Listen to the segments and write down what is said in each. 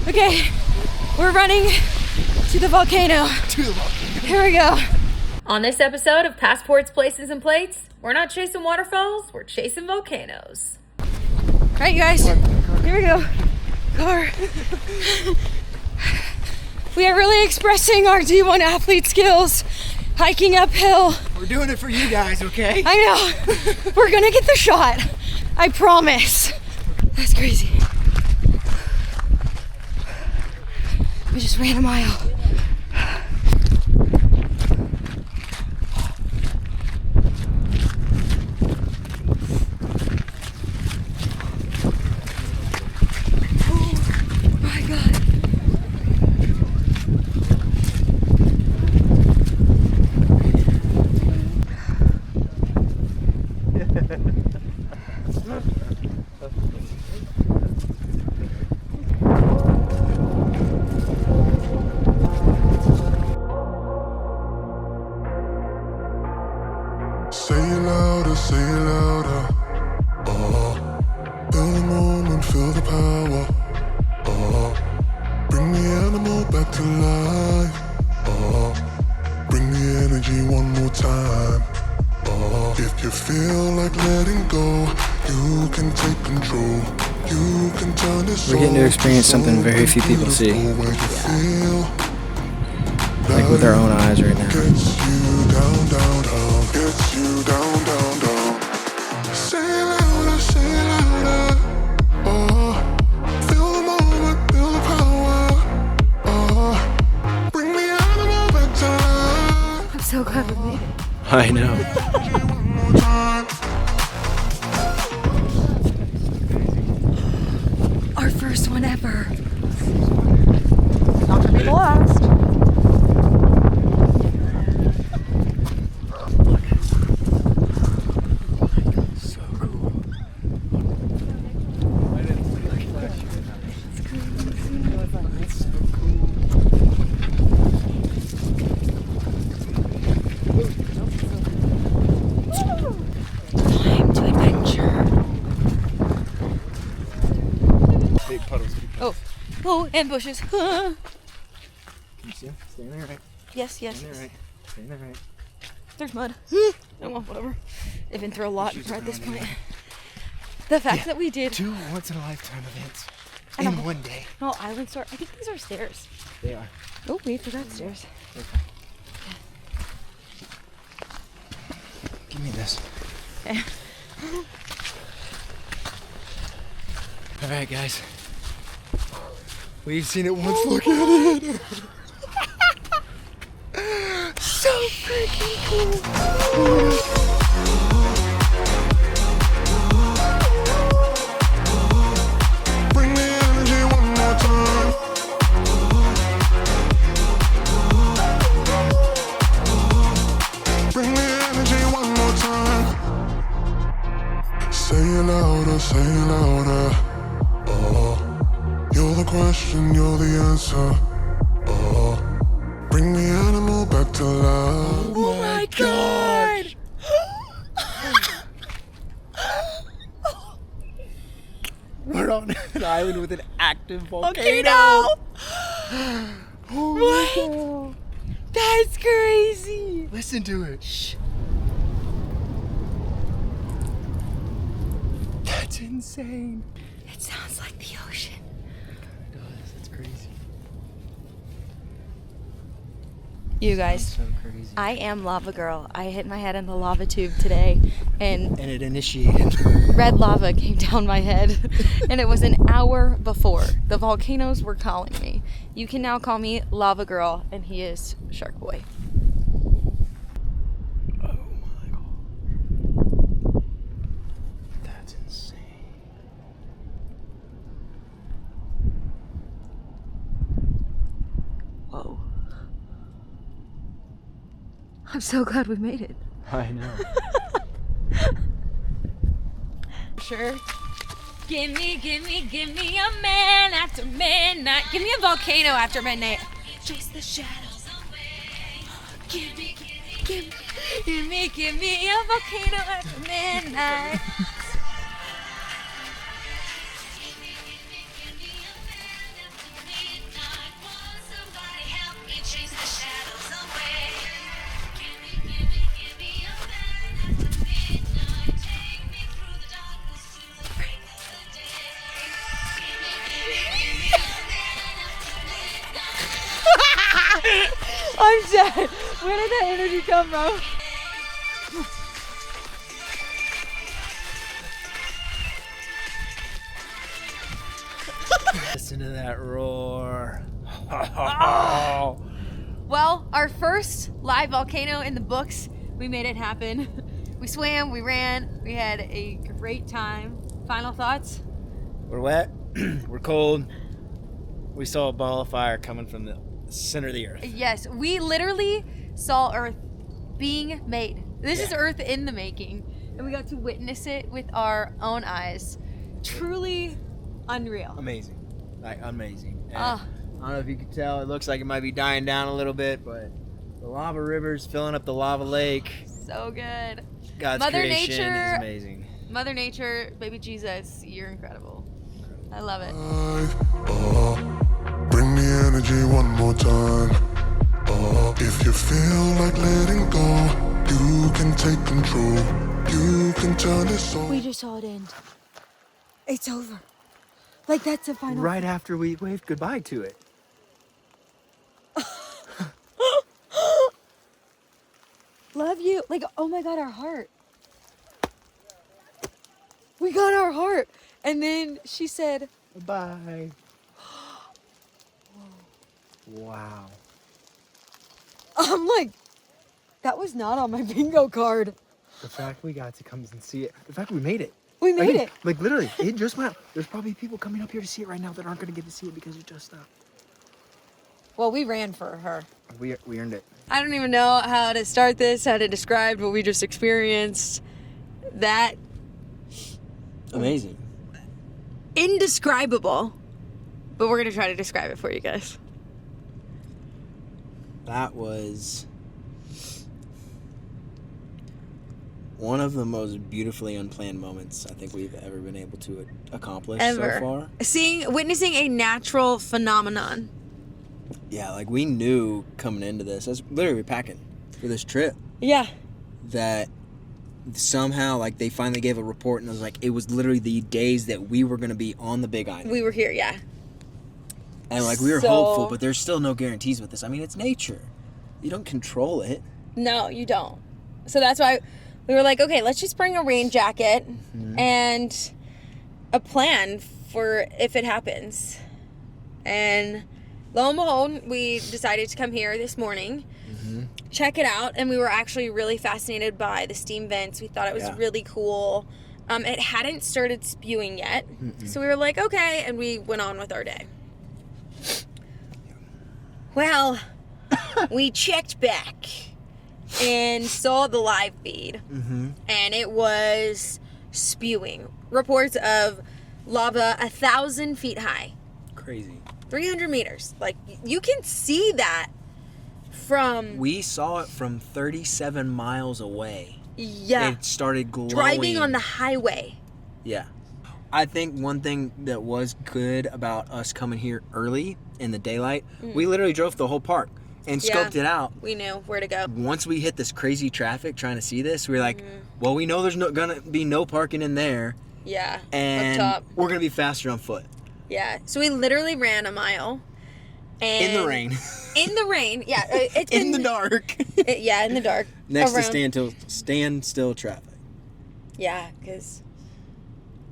Okay, we're running to the volcano. Here we go. On this episode of Passports, Places, and Plates, we're not chasing waterfalls, we're chasing volcanoes. All right, you guys, here we go. Car. We are really expressing our D1 athlete skills, hiking uphill. We're doing it for you guys, okay? I know. We're gonna get the shot. I promise. That's crazy. We just ran a mile. Oh my God. Say it louder, say it louder. Feel the moment, feel the power. Bring the animal back to life. Bring the energy one more time. If you feel like letting go, you can take control. You can turn this. We're getting to experience something very few people see. Like with our own eyes right now. Gets you down, down, down. Gets you down, down, down. Say it louder, say it louder. Feel the moment, feel the power. Bring the animal back to life. I'm so glad we made it. I know. One more time. Our first one ever. Not gonna be the last. Time to adventure. Big puddles. Oh, and bushes. Can you see him? Stay in there, right? Yes. Stay in there, right? Stay in there, right? There's mud. Oh, well, whatever. They've been through a lot at this point. The fact that we did 2 once-in-a-lifetime events And in a- one day. no island store. I think these are stairs. They are. Oh, we forgot stairs. Okay. Give me this. Okay. All right, guys. We've seen it once. Look at it. So freaking cool. Bring the energy one more time. Bring the energy one more time. Say it louder, say it louder. You're the question, you're the answer. Bring the animal back to life. Oh my God! We're on an island with an active volcano. What? That's crazy. Listen to it. Shh. That's insane. It sounds like the ocean. It does. It's crazy. You guys, So crazy. I am lava girl. I hit my head in the lava tube today, and And it initiated. red lava came down my head, and it was an hour before. The volcanoes were calling me. You can now call me Lava Girl, and he is Shark Boy. Oh my God. That's insane. Whoa. I'm so glad we made it. I know. Sure. Give me a man after midnight. Give me a volcano after midnight. Chase the shadows away. Give me a volcano after midnight. I'm dead. Where did that energy come from? Listen to that roar. Well, our first live volcano in the books. We made it happen. We swam, we ran, we had a great time. Final thoughts? We're wet. We're cold. We saw a ball of fire coming from the center of the earth. Yes, we literally saw Earth being made. This is Earth in the making, and we got to witness it with our own eyes. Truly unreal. Amazing. Like, amazing. And Ah. I don't know if you can tell, it looks like it might be dying down a little bit, but the lava river's filling up the lava lake. So good. God's Mother creation Nature- is amazing. Mother Nature, baby Jesus, you're incredible. I love it. Bring the energy one more time. If you feel like letting go, you can take control. You can turn this on. We just saw it end. It's over. Like, that's the final. Right after we waved goodbye to it. Love you. Like, oh my God, our heart. We got our heart. And then she said, Bye. Wow. I'm like, that was not on my bingo card. The fact we got to come and see it. The fact we made it. We made Like, it. Like literally, it just went out. There's probably people coming up here to see it right now that aren't going to get to see it because it just stopped. Well, we ran for her. We earned it. I don't even know how to start this, how to describe what we just experienced. That Amazing. indescribable. But we're going to try to describe it for you guys. That was one of the most beautifully unplanned moments I think we've ever been able to accomplish so far. Witnessing a natural phenomenon. Yeah, like we knew coming into this, that's literally packing for this trip, Yeah. that somehow like they finally gave a report and it was like it was literally the days that we were going to be on the Big Island. We were here, yeah. And like we were So- hopeful, but there's still no guarantees with this. I mean, it's nature. You don't control it. No, you don't. So that's why we were like, okay, let's just bring a rain jacket and a plan for if it happens. And lo and behold, we decided to come here this morning, check it out, and we were actually really fascinated by the steam vents. We thought it was really cool. It hadn't started spewing yet, so we were like, okay, and we went on with our day. Well, we checked back and saw the live feed, and it was spewing. Reports of lava 1,000 feet high, Crazy. 300 meters. Like, you can see that from, We saw it from 37 miles away. yeah, It started glowing. driving on the highway. Yeah. I think one thing that was good about us coming here early in the daylight, we literally drove the whole park and Yeah. scoped it out. We knew where to go. Once we hit this crazy traffic trying to see this, we were like, well, we know there's gonna be no parking in there, Yeah, and up top. we're gonna be faster on foot. Yeah, so we literally ran a mile. And In the rain. In the rain, yeah. It's In the been- dark. Yeah, in the dark. Next Around- to standstill traffic. Yeah, because...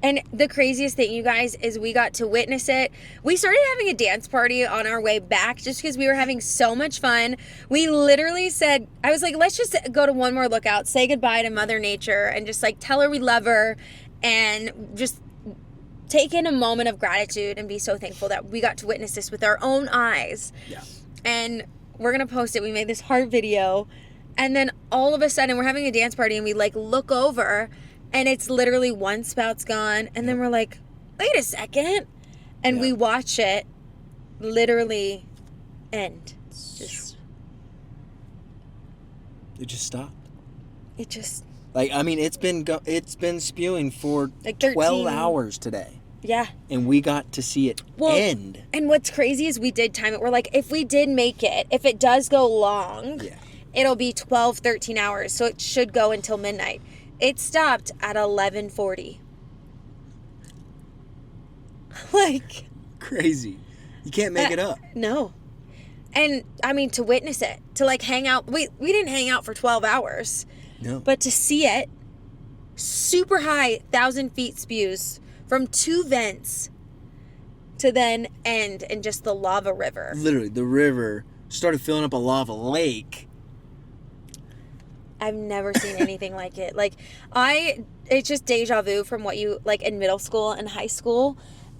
And the craziest thing, you guys, is we got to witness it. We started having a dance party on our way back just because we were having so much fun. We literally said, I was like, let's just go to one more lookout, say goodbye to Mother Nature, and just like tell her we love her and just take in a moment of gratitude and be so thankful that we got to witness this with our own eyes. Yeah. And we're going to post it. We made this heart video. And then all of a sudden we're having a dance party and we like look over and it's literally one spout's gone. And then we're like, wait a second. And we watch it literally end. It just stopped. It just, Like, I mean, it's been spewing for Like 13 12 hours today. yeah. And we got to see it end. And what's crazy is we did time it. We're like, if we did make it, if it does go long, it'll be 12, 13 hours. So it should go until midnight. It stopped at 11:40. Like, Crazy. You can't make it up. no. And I mean, to witness it, to like hang out. We didn't hang out for 12 hours, No. but to see it, super high, 1,000 feet spews from 2 vents to then end in just the lava river. Literally, the river started filling up a lava lake. I've never seen anything like it. Like, it's just deja vu from what you, like, in middle school and high school.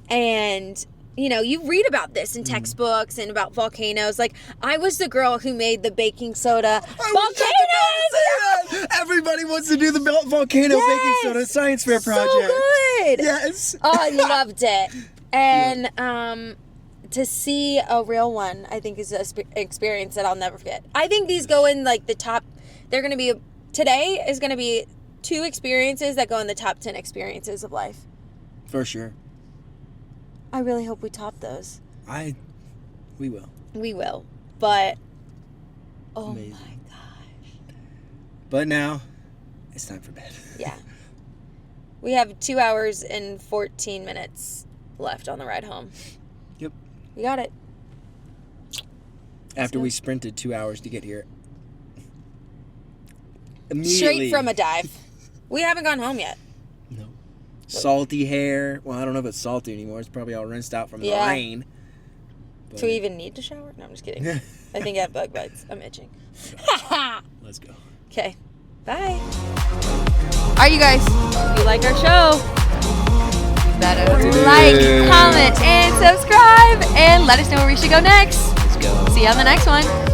And, you know, you read about this in textbooks and about volcanoes. Like, I was the girl who made the baking soda volcanoes! Everybody wants to do the volcano baking soda science fair project. So good! Yes. Oh, I loved it. And to see a real one, I think is an experience that I'll never forget. I think these go in, like, the top... They're going to be... Today is going to be 2 experiences that go in the top 10 experiences of life. For sure. I really hope we top those. We will. We will. But... Oh, Amazing. my gosh. But now, it's time for bed. Yeah. We have 2 hours and 14 minutes left on the ride home. Yep. We got it. After we sprinted 2 hours to get here. Straight from a dive. We haven't gone home yet. No. Salty hair. Well, I don't know if it's salty anymore. It's probably all rinsed out from the rain. But... Do we even need to shower? No, I'm just kidding. I think I have bug bites. I'm itching. Let's go. Okay. Bye. All right, you guys. If you like our show, better like, comment, and subscribe, and let us know where we should go next. Let's go. See you on the next one.